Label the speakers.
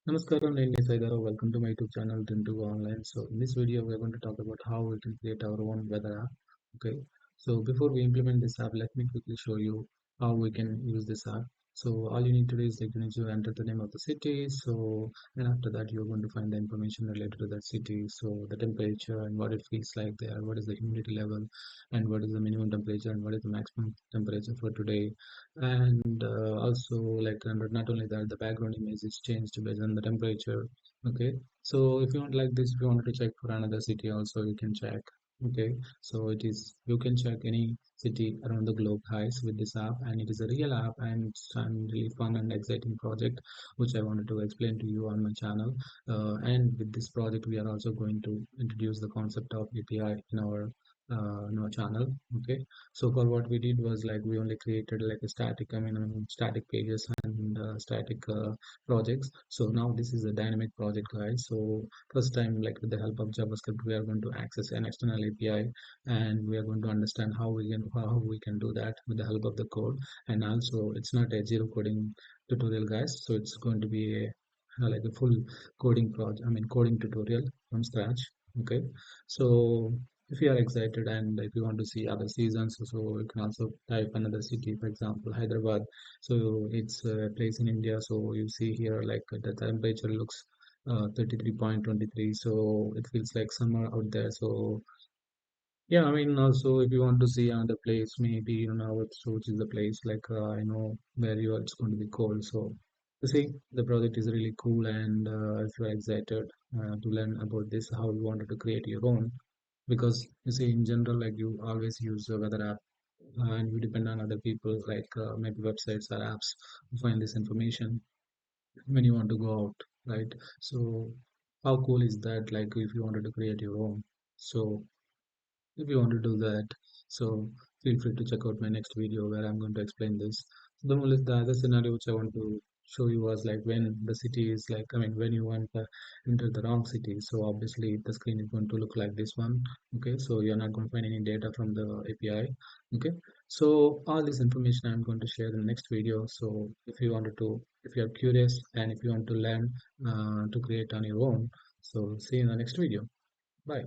Speaker 1: Namaskaram, Nalini Saidara. Welcome to my YouTube channel, Tintu Online. So, in this video, we are going to talk about how we can create our own weather app. Okay. So, before we implement this app, let me quickly show you how we can use this app. So, all you need to do is like you need to enter the name of the city. So, and after that, you're going to find the information related to that city. So, the temperature and what it feels like there, what is the humidity level, and what is the minimum temperature, and what is the maximum temperature for today, and also like and not only that, the background image is changed based on the temperature. Okay, so if you want like this, if you wanted to check for another city also, you can check. Okay, so it is, you can check any city around the globe highs with this app, and it is a real app, and it's a really fun and exciting project which I wanted to explain to you on my channel. And with this project we are also going to introduce the concept of API in our channel. Okay, so for what we did was like we only created like a static, static pages and static projects. So now this is a dynamic project, guys. So first time, like with the help of JavaScript, we are going to access an external API, and we are going to understand how we can do that with the help of the code. And also, it's not a zero coding tutorial, guys. So it's going to be a like a full coding project. Coding tutorial from scratch. Okay, so if you are excited and if you want to see other seasons, so you can also type another city, for example Hyderabad. So it's a place in India. So you see here like the temperature looks 33.23, so it feels like summer out there. So yeah, also if you want to see another place, maybe you know which is the place, like I know where you are, it's going to be cold. So you see, the project is really cool, and if you're excited to learn about this, how you wanted to create your own, because you see in general like you always use a weather app, and you depend on other people like maybe websites or apps to find this information when you want to go out, right? So how cool is that, like if you wanted to create your own? So if you want to do that, so feel free to check out my next video where I'm going to explain this. So the other scenario which I want to show you was like when the city is like, when you want to enter the wrong city. So obviously the screen is going to look like this one. Okay, so you're not going to find any data from the API. Okay, so all this information I'm going to share in the next video. So if you're curious and if you want to learn to create on your own, so see you in the next video. Bye.